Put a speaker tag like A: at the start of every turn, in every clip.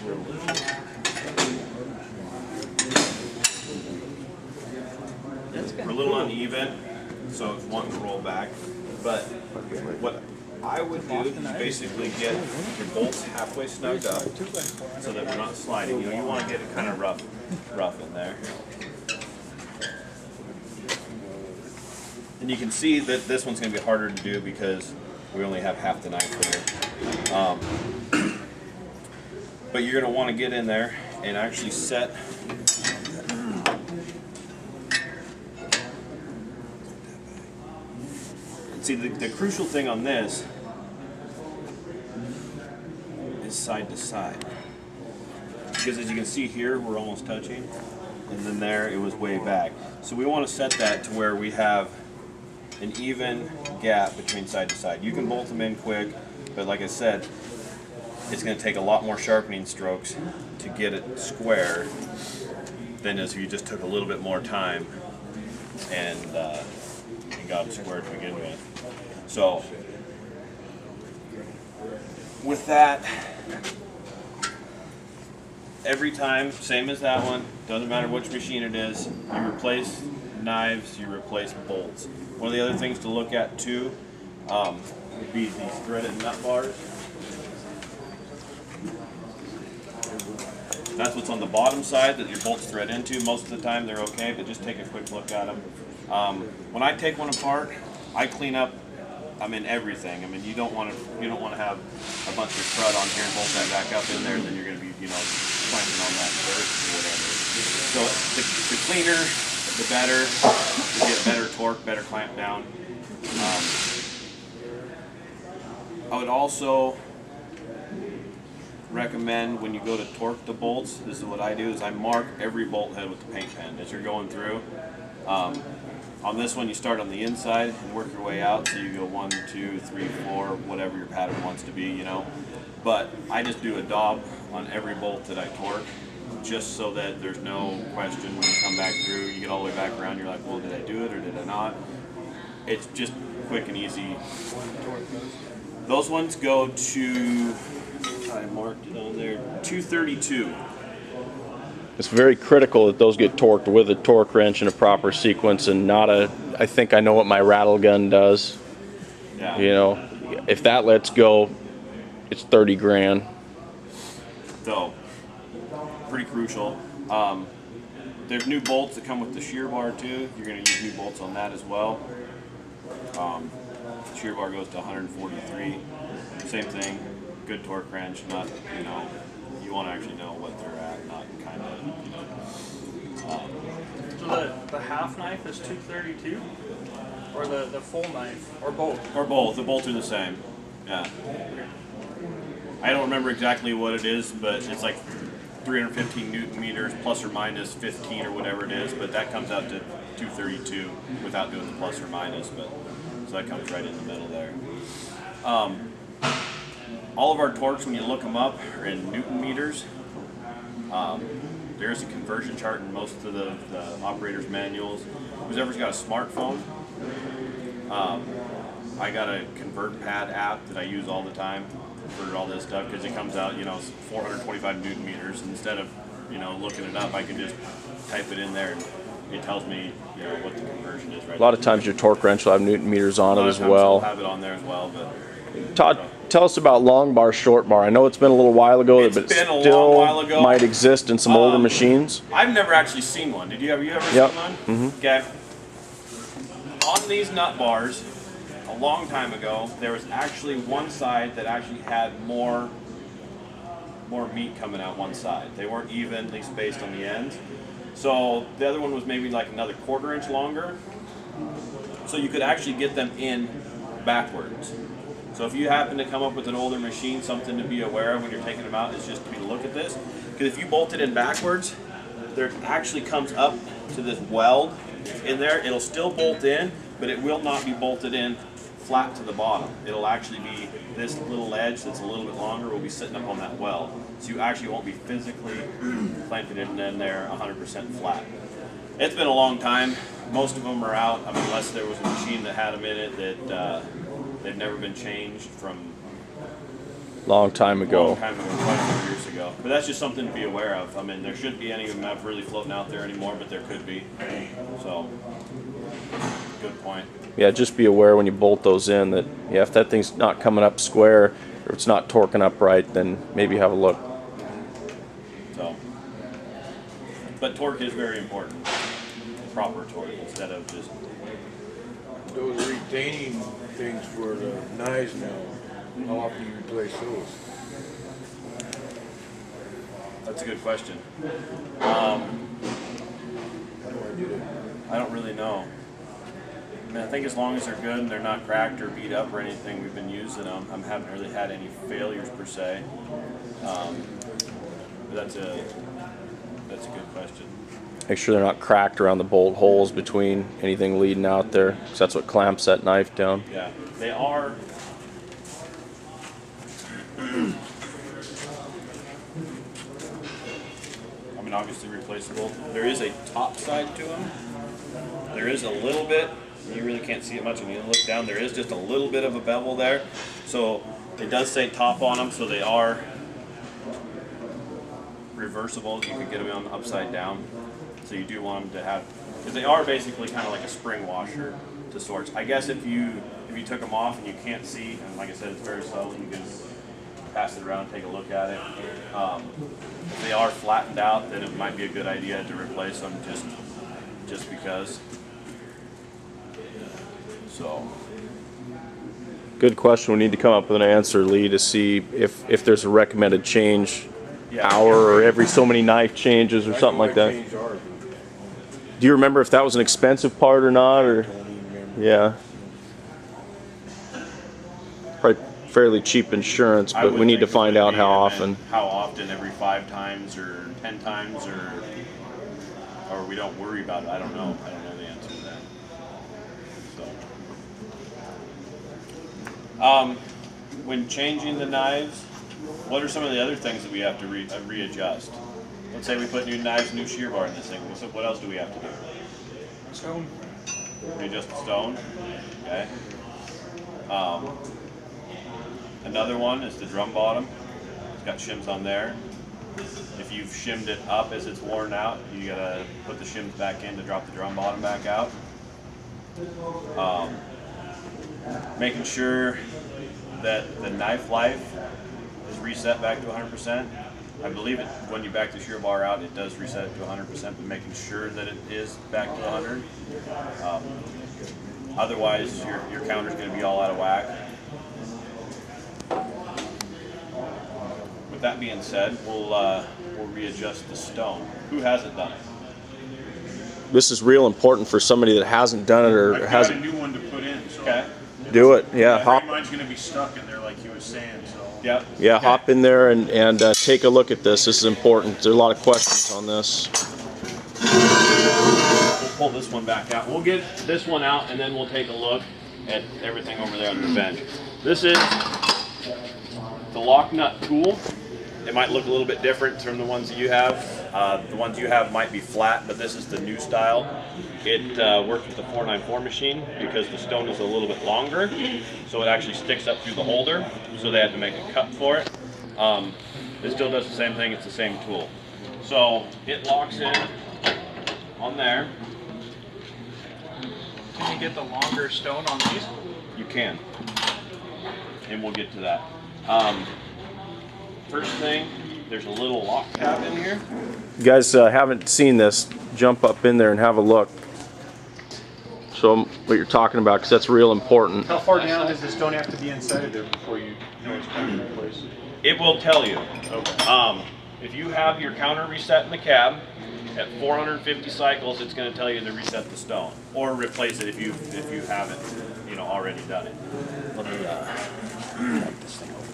A: We're a little uneven, so it's wanting to roll back. But what I would do is basically get your bolts halfway snugged up so that we're not sliding. You want to get it kind of rough in there. And you can see that this one's going to be harder to do because we only have half the knife here. But you're going to want to get in there and actually set. See, the crucial thing on this is side to side. Because as you can see here, we're almost touching. And then there, it was way back. So we want to set that to where we have an even gap between side to side. You can bolt them in quick, but like I said, it's going to take a lot more sharpening strokes to get it square than if you just took a little bit more time and got it square to begin with. So with that, every time, same as that one, doesn't matter which machine it is, you replace knives, you replace bolts. One of the other things to look at too would be these threaded nut bars. That's what's on the bottom side that your bolts thread into. Most of the time they're okay, but just take a quick look at them. When I take one apart, I clean up. Everything. You don't want to have a bunch of crud on here and bolt that back up in there. Then you're going to be clamping on that dirt or whatever. So the cleaner, the better. You get better torque, better clamp down. I would also recommend when you go to torque the bolts, this is what I do, is I mark every bolt head with the paint pen as you're going through. On this one, you start on the inside and work your way out, so you go 1, 2, 3, 4, whatever your pattern wants to be, But I just do a daub on every bolt that I torque, just so that there's no question when you come back through, you get all the way back around, you're like, well, did I do it or did I not? It's just quick and easy. Those ones go to, I marked it on there, 232.
B: It's very critical that those get torqued with a torque wrench in a proper sequence and not I think I know what my rattle gun does.
A: Yeah.
B: If that lets go, it's 30 grand.
A: So, pretty crucial. There's new bolts that come with the shear bar too. You're going to use new bolts on that as well. Shear bar goes to 143. Same thing, good torque wrench, not, you want to actually know what they're at, not kind of,
C: So the half knife is 232, or the full knife, or both?
A: Or both. The bolts are the same. Yeah. I don't remember exactly what it is, but it's like 315 Newton meters plus or minus 15 or whatever it is, but that comes out to 232 without doing the plus or minus, but so that comes right in the middle there. All of our torques, when you look them up, are in Newton meters. There's a conversion chart in most of the operator's manuals. Who's ever got a smartphone, I got a ConvertPad app that I use all the time for all this stuff because it comes out, 425 Newton meters. Instead of, looking it up, I can just type it in there and it tells me, what the conversion is. Right.
B: A lot of times your torque wrench will have Newton meters on it as well.
A: I'll have it on there as well, but.
B: Todd, tell us about long bar, short bar. I know it's been a little while ago, but it still might exist in some older machines.
A: I've never actually seen one. Have you ever seen one?
B: Mm-hmm.
A: Okay. On these nut bars, a long time ago, there was actually one side that actually had more meat coming out one side. They weren't evenly spaced on the ends. So the other one was maybe like another 1/4 inch longer. So you could actually get them in backwards. So if you happen to come up with an older machine, something to be aware of when you're taking them out is just to be look at this. Because if you bolt it in backwards, there actually comes up to this weld in there. It'll still bolt in, but it will not be bolted in flat to the bottom. It'll actually be this little edge that's a little bit longer will be sitting up on that weld. So you actually won't be physically clamping it in there 100% flat. It's been a long time. Most of them are out, unless there was a machine that had them in it that they've never been changed from
B: Long time ago.
A: Long time ago, quite a few years ago. But that's just something to be aware of. I mean, there shouldn't be any of them really floating out there anymore, but there could be. So, good point.
B: Yeah, just be aware when you bolt those in that, yeah, if that thing's not coming up square or it's not torquing up right, then maybe have a look.
A: So, but torque is very important. Proper torque instead of just.
D: Those retaining things for the knives now, how often do you replace those?
A: That's a good question.
D: How do I do that?
A: I don't really know. I mean, I think as long as they're good and they're not cracked or beat up or anything, we've been using them. I haven't really had any failures per se. But that's a good question.
B: Make sure they're not cracked around the bolt holes between anything leading out there, because that's what clamps that knife down.
A: Yeah, they are. I mean, obviously replaceable. There is a top side to them. There is a little bit. You really can't see it much when you look down. There is just a little bit of a bevel there. So it does say top on them, so they are reversible. You can get them on the upside down. So you do want them to have, because they are basically kind of like a spring washer to sorts. I guess if you took them off and you can't see, and like I said, it's very subtle, you can pass it around and take a look at it. If they are flattened out, then it might be a good idea to replace them just because. So.
B: Good question. We need to come up with an answer, Lee, to see if there's a recommended change hour or every so many knife changes or something like that.
D: Change ours.
B: Do you remember if that was an expensive part or not? Or
D: I don't even remember.
B: yeah, probably fairly cheap insurance,
A: I
B: but
A: would
B: we need to
A: think it
B: find
A: would
B: out
A: be,
B: how
A: and
B: often.
A: then how often, every 5 times or 10 times, or we don't worry about it. I don't know. I don't know the answer to that. So, when changing the knives, what are some of the other things that we have to readjust? Let's say we put new knives, new shear bar in this thing. So what else do we have to do?
C: Stone.
A: Readjust the stone. Okay. Another one is the drum bottom. It's got shims on there. If you've shimmed it up as it's worn out, you gotta put the shims back in to drop the drum bottom back out. Making sure that the knife life is reset back to 100%. I believe it when you back the shear bar out, it does reset it to 100%, but making sure that it is back to 100. Otherwise, your counter's going to be all out of whack. With that being said, we'll readjust the stone. Who hasn't done it?
B: This is real important for somebody that hasn't done it or
E: I've got a
B: hasn't.
E: new one to put in, so.
A: Okay.
B: Do it. Yeah, hop.
E: Mine's gonna be stuck in there like you were saying, so.
A: Yep.
B: Yeah, hop in there and take a look at this. This is important. There's a lot of questions on this.
A: We'll pull this one back out. We'll get this one out and then we'll take a look at everything over there on the bench. This is the lock nut tool. It might look a little bit different from the ones that you have. The ones you have might be flat, but this is the new style. It works with the 494 machine because the stone is a little bit longer, so it actually sticks up through the holder, so they had to make a cut for it. It still does the same thing, it's the same tool. So it locks in on there.
C: Can you get the longer stone on these?
A: You can, and we'll get to that. First thing, there's a little lock tab in here.
B: You guys haven't seen this, jump up in there and have a look. Show them what you're talking about, because that's real important.
E: How far down does the stone have to be inside of there before you know it's time to replace it?
A: It will tell you.
E: Okay.
A: If you have your counter reset in the cab, at 450 cycles, it's going to tell you to reset the stone or replace it if you haven't, already done it. Let me grab this thing over.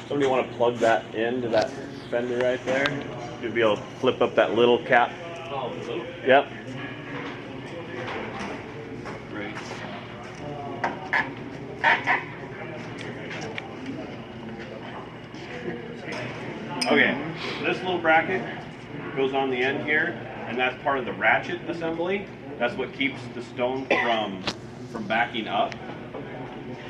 A: Somebody want to plug that into that fender right there? You'll be able to flip up that little cap. Oh, the little? Yep. Great. Okay, this little bracket goes on the end here, and that's part of the ratchet assembly. That's what keeps the stone from backing up.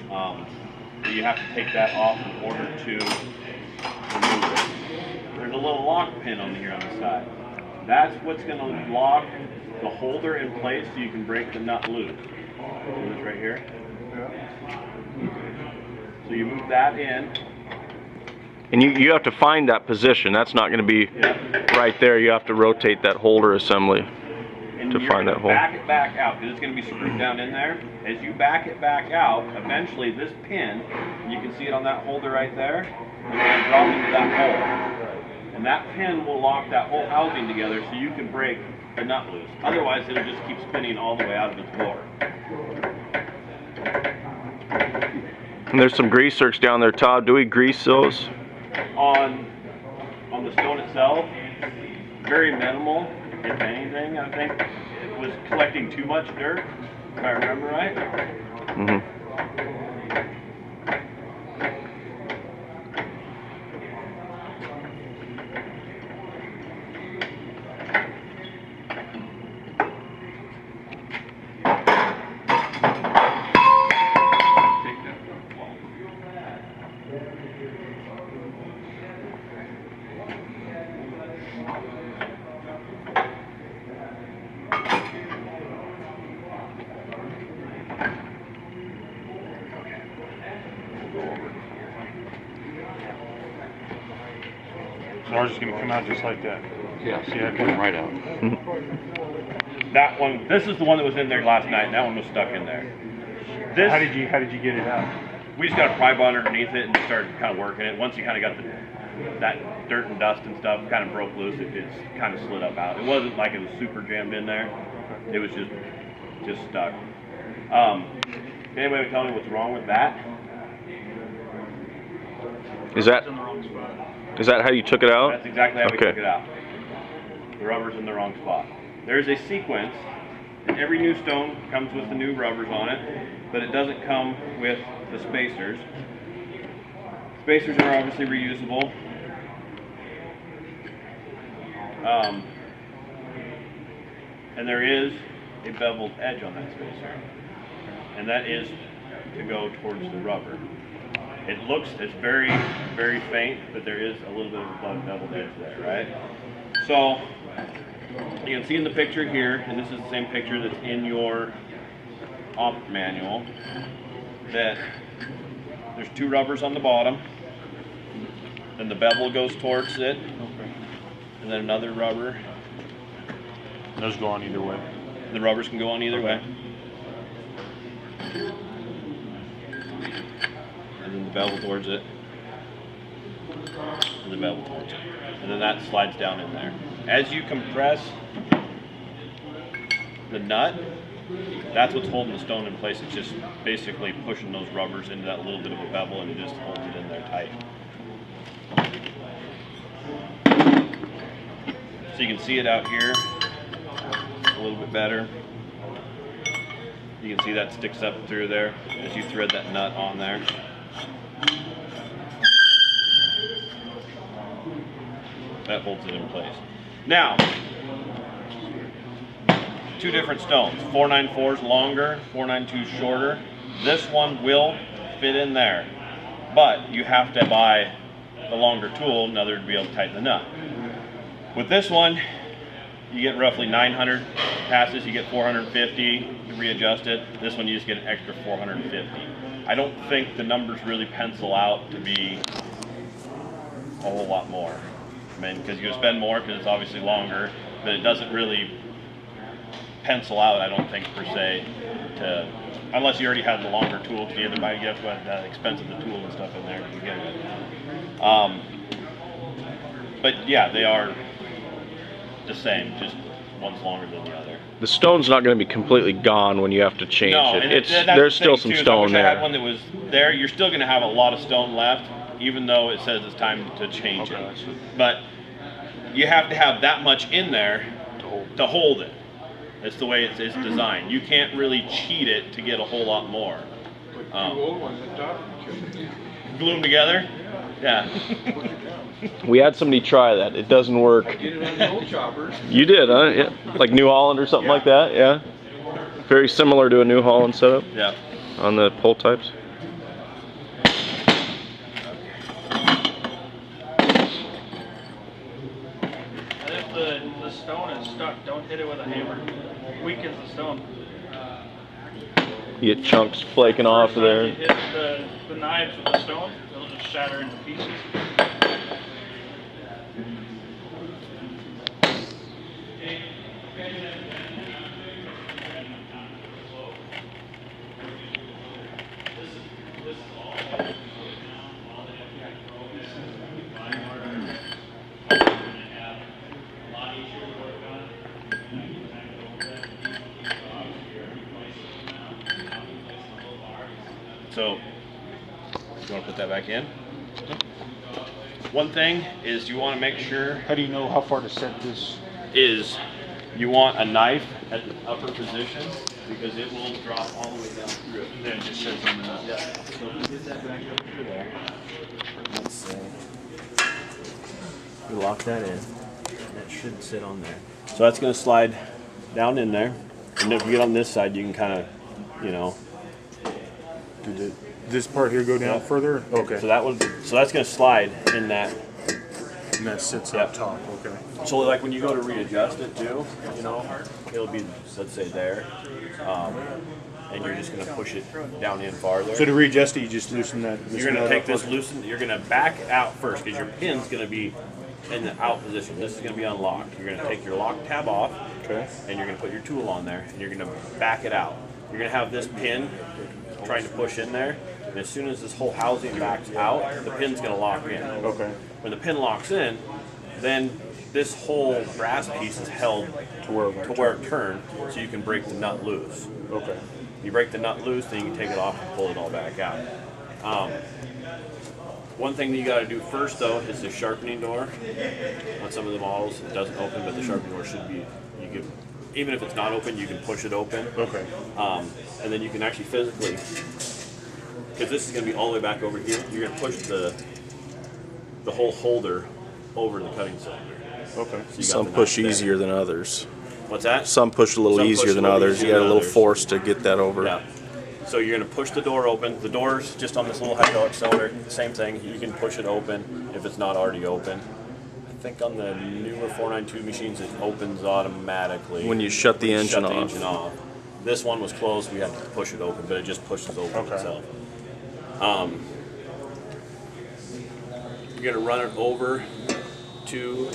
A: So you have to take that off in order to remove it. There's a little lock pin on here on the side. That's what's going to lock the holder in place so you can break the nut loose. See this right here? So you move that in.
B: And you have to find that position. That's not going to be right there. You have to rotate that holder assembly
A: And
B: to
A: you're
B: find
A: gonna
B: that hole.
A: back it back out because it's going to be screwed down in there. As you back it back out, eventually this pin, you can see it on that holder right there, is going to drop into that hole. And that pin will lock that whole housing together so you can break the nut loose. Otherwise, it'll just keep spinning all the way out of its bore.
B: And there's some grease zerks down there, Todd. Do we grease those?
A: On the stone itself, very minimal, if anything. I think it was collecting too much dirt, if I remember right.
B: Mm-hmm.
E: So ours is going to come out just like that.
F: Yeah,
E: See how it
F: come right out.
A: That one, this is the one that was in there last night, and that one was stuck in there. This,
E: How did you get it out?
A: we just got a pry bar underneath it and started kind of working it. Once you kind of got that dirt and dust and stuff kind of broke loose, it just kind of slid up out. It wasn't like it was super jammed in there. It was just stuck. Anybody tell me what's wrong with that?
B: Is that
C: In the wrong spot.
B: how you took it out?
A: That's exactly how we
B: Okay.
A: took it out. The rubber's in the wrong spot. There's a sequence, and every new stone comes with the new rubbers on it, but it doesn't come with the spacers. Spacers are obviously reusable. And there is a beveled edge on that spacer, and that is to go towards the rubber. It's very, very faint, but there is a little bit of a beveled edge there, right? So you can see in the picture here, and this is the same picture that's in your op manual, that there's two rubbers on the bottom, then the bevel goes towards it, and then another rubber.
E: Those go on either way.
A: The rubbers can go on either way. And then the bevel towards it. And the bevel towards it. And then that slides down in there. As you compress the nut, that's what's holding the stone in place. It's just basically pushing those rubbers into that little bit of a bevel, and it just holds it in there tight. So you can see it out here a little bit better. You can see that sticks up through there as you thread that nut on there. That holds it in place. Now, two different stones. 494 is longer, 492 is shorter. This one will fit in there, but you have to buy the longer tool in order to be able to tighten the nut. With this one, you get roughly 900 passes, you get 450, you readjust it. This one you just get an extra 450. I don't think the numbers really pencil out to be a whole lot more. I mean, because you'll spend more because it's obviously longer, but it doesn't really pencil out, I don't think, per se, unless you already had the longer tool, because you have to buy the expense of the tool and stuff in there to begin with. But yeah, they are the same, just one's longer than the other.
B: The stone's not going to be completely gone when you have to change it.
A: And
B: It's
A: that's
B: there's
A: the
B: still
A: thing,
B: some
A: too, is I
B: stone
A: wish I
B: there.
A: had one that was there. You're still going to have a lot of stone left, even though it says it's time to change
E: Okay, I
A: it.
E: see.
A: But you have to have that much in there to hold it. That's the way it's designed. You can't really cheat it to get a whole lot more.
D: Two old ones at the top.
A: Glue them together? Yeah.
B: We had somebody try that. It doesn't work.
D: Get it on the old choppers.
B: You did, huh? Yeah. Like New Holland or something like that? Yeah. Very similar to a New Holland setup
A: Yeah.
B: on the pull types.
C: And if the stone is stuck, don't hit it with a hammer. Weakens the stone.
B: You get chunks flaking off of
C: First time
B: there.
C: you hit the knives with the stone, it'll just shatter into pieces.
A: So, you want to put that back in? One thing is you want to make sure
E: How do you know how far to set this?
A: is you want a knife at the upper position because it will drop all the way down through it.
E: Then it just sets on the nut.
A: Yeah. So if we get that back up through there. Let's see. We lock that in. That should sit on there. So that's going to slide down in there. And if you get on this side, you can kind of, you know.
E: Did this part here go down
A: Yeah.
E: further? Okay.
A: So that's going to slide in that.
E: And that sits
A: Yeah.
E: up top. Okay.
A: So like when you go to readjust it too, you know, it'll be, let's say there, and you're just gonna push it down in farther.
E: So to readjust it, you just loosen that.
A: You're gonna take this loosen, you're gonna back it out first because your pin's gonna be in the out position. This is gonna be unlocked. You're gonna take your lock tab off,
E: Okay.
A: and you're gonna put your tool on there, and you're gonna back it out. You're gonna have this pin trying to push in there, and as soon as this whole housing backs out, the pin's gonna lock in.
E: Okay.
A: When the pin locks in, then this whole brass piece is held
E: To where?
A: it turns, so you can break the nut loose.
E: Okay.
A: You break the nut loose, then you can take it off and pull it all back out. One thing that you got to do first, though, is the sharpening door. On some of the models, it doesn't open, but the sharpening door should be. Even if it's not open, you can push it open.
E: Okay.
A: And then you can actually physically, because this is going to be all the way back over here. You're going to push the whole holder over the cutting cylinder.
E: Okay.
A: So you got
B: Some
A: the
B: push
A: knife there.
B: easier than others.
A: What's that?
B: Some push a little
A: Some push
B: easier
A: a
B: than
A: little
B: others. You
A: easier
B: got a
A: than
B: little
A: others.
B: force to get that over.
A: Yeah. So you're going to push the door open. The door's just on this little hydraulic cylinder. Same thing. You can push it open if it's not already open. I think on the newer 492 machines it opens automatically.
B: When you shut the engine
A: shut the
B: off.
A: engine off. This one was closed. We had to push it open, but it just pushes open
E: Okay.
A: itself. You're going to run it over to,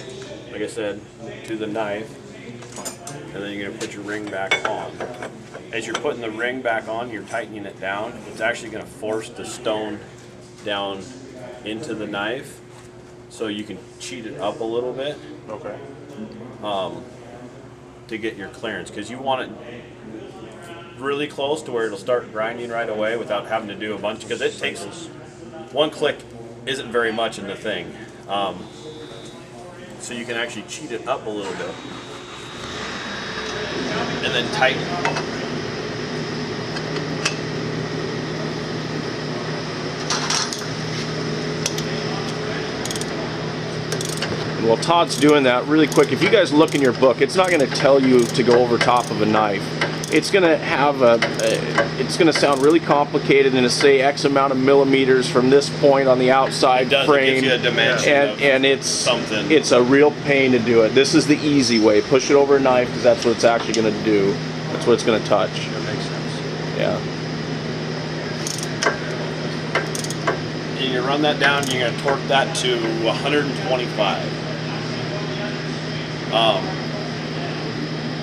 A: like I said, to the knife. And then you're going to put your ring back on. As you're putting the ring back on, you're tightening it down. It's actually going to force the stone down into the knife so you can cheat it up a little bit
E: Okay.
A: to get your clearance, because you want it really close to where it'll start grinding right away without having to do a bunch, because it takes one click isn't very much in the thing. So you can actually cheat it up a little bit and then tighten.
B: And while Todd's doing that, really quick, if you guys look in your book, it's not going to tell you to go over top of a knife. It's going to have it's going to sound really complicated and to say X amount of millimeters from this point on the outside
A: It does, it
B: frame.
A: gives you a dimension of
B: and it's
A: something.
B: It's a real pain to do it. This is the easy way. Push it over a knife because that's what it's actually going to do. That's what it's going to touch.
E: That makes sense.
B: Yeah.
A: You're going to run that down, you're going to torque that to 125.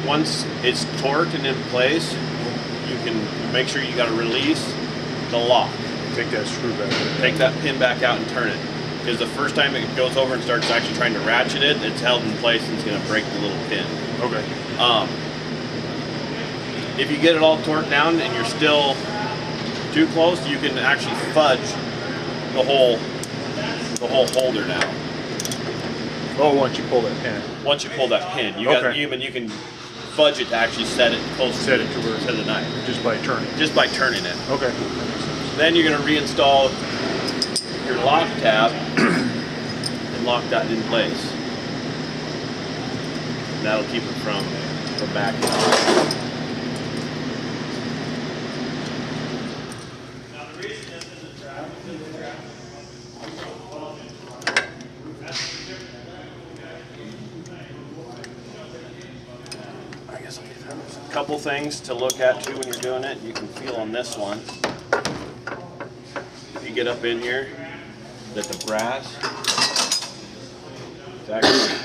A: Once it's torqued and in place, you can make sure you got to release the lock.
E: Take that screw back.
A: Take that pin back out and turn it. Because the first time it goes over and starts actually trying to ratchet it, it's held in place and it's going to break the little pin.
E: Okay.
A: If you get it all torqued down and you're still too close, you can actually fudge the whole holder now.
E: Oh, once you pull that pin.
A: Once you pull that pin, you can fudge it to actually set it close
E: Set it to where
A: to the knife.
E: just by turning.
A: Just by turning it.
E: Okay.
A: Then you're going to reinstall your lock tab and lock that in place. And that'll keep it from backing out. couple things to look at too when you're doing it. You can feel on this one. If you get up in here, that the brass is actually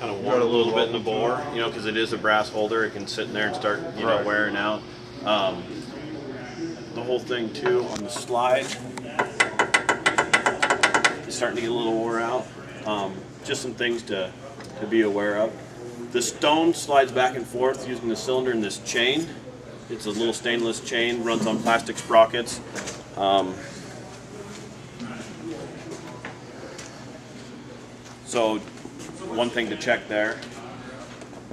A: kind of worn a little bit in the bore, you know, because it is a brass holder. It can sit in there and start, you know, wearing out. The whole thing too on the slide is starting to get a little wore out. Just some things to be aware of. The stone slides back and forth using the cylinder and this chain. It's a little stainless chain, runs on plastic sprockets. So one thing to check there,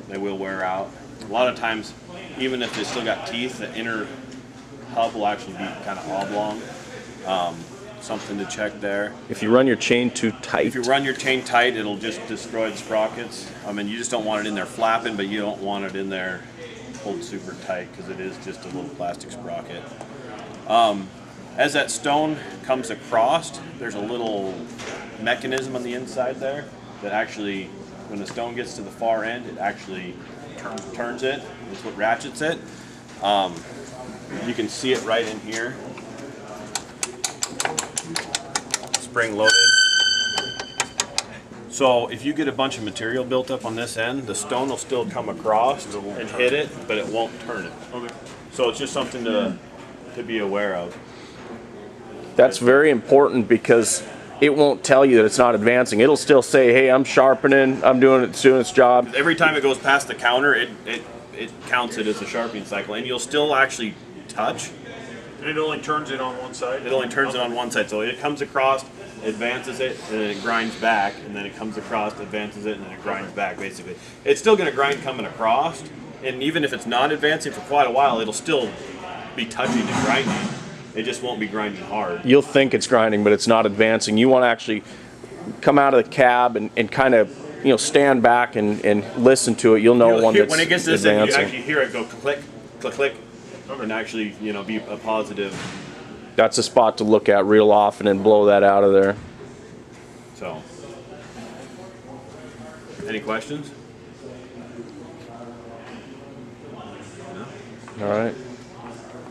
A: they will wear out. A lot of times, even if they still got teeth, the inner hub will actually be kind of oblong. Something to check there.
B: If you run your chain too tight.
A: If you run your chain tight, it'll just destroy the sprockets. I mean, you just don't want it in there flapping, but you don't want it in there pulled super tight because it is just a little plastic sprocket. As that stone comes across, there's a little mechanism on the inside there that actually, when the stone gets to the far end, it actually turns it. It's what ratchets it. You can see it right in here. Spring loaded. So if you get a bunch of material built up on this end, the stone will still come across and hit it, but it won't turn it. Okay. So it's just something to be aware of.
B: That's very important because it won't tell you that it's not advancing. It'll still say, hey, I'm sharpening, I'm doing its job.
A: Every time it goes past the counter, it counts it as a sharpening cycle, and you'll still actually touch.
E: And it only turns it on one side?
A: It only turns it on one side. So it comes across, advances it, and then it grinds back, and then it comes across, advances it, and then it grinds back, basically. It's still going to grind coming across, and even if it's not advancing for quite a while, it'll still be touching and grinding. It just won't be grinding hard.
B: You'll think it's grinding, but it's not advancing. You want to actually come out of the cab and kind of, you know, stand back and listen to it. You'll know one that's
A: when it gets this in, you
B: advancing.
A: actually hear it go click, click, click, and actually, you know, be a positive.
B: That's a spot to look at real often and blow that out of there.
A: So, any questions? No?
B: All right.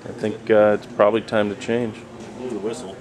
B: I think it's probably time to change.
A: Ooh, the whistle.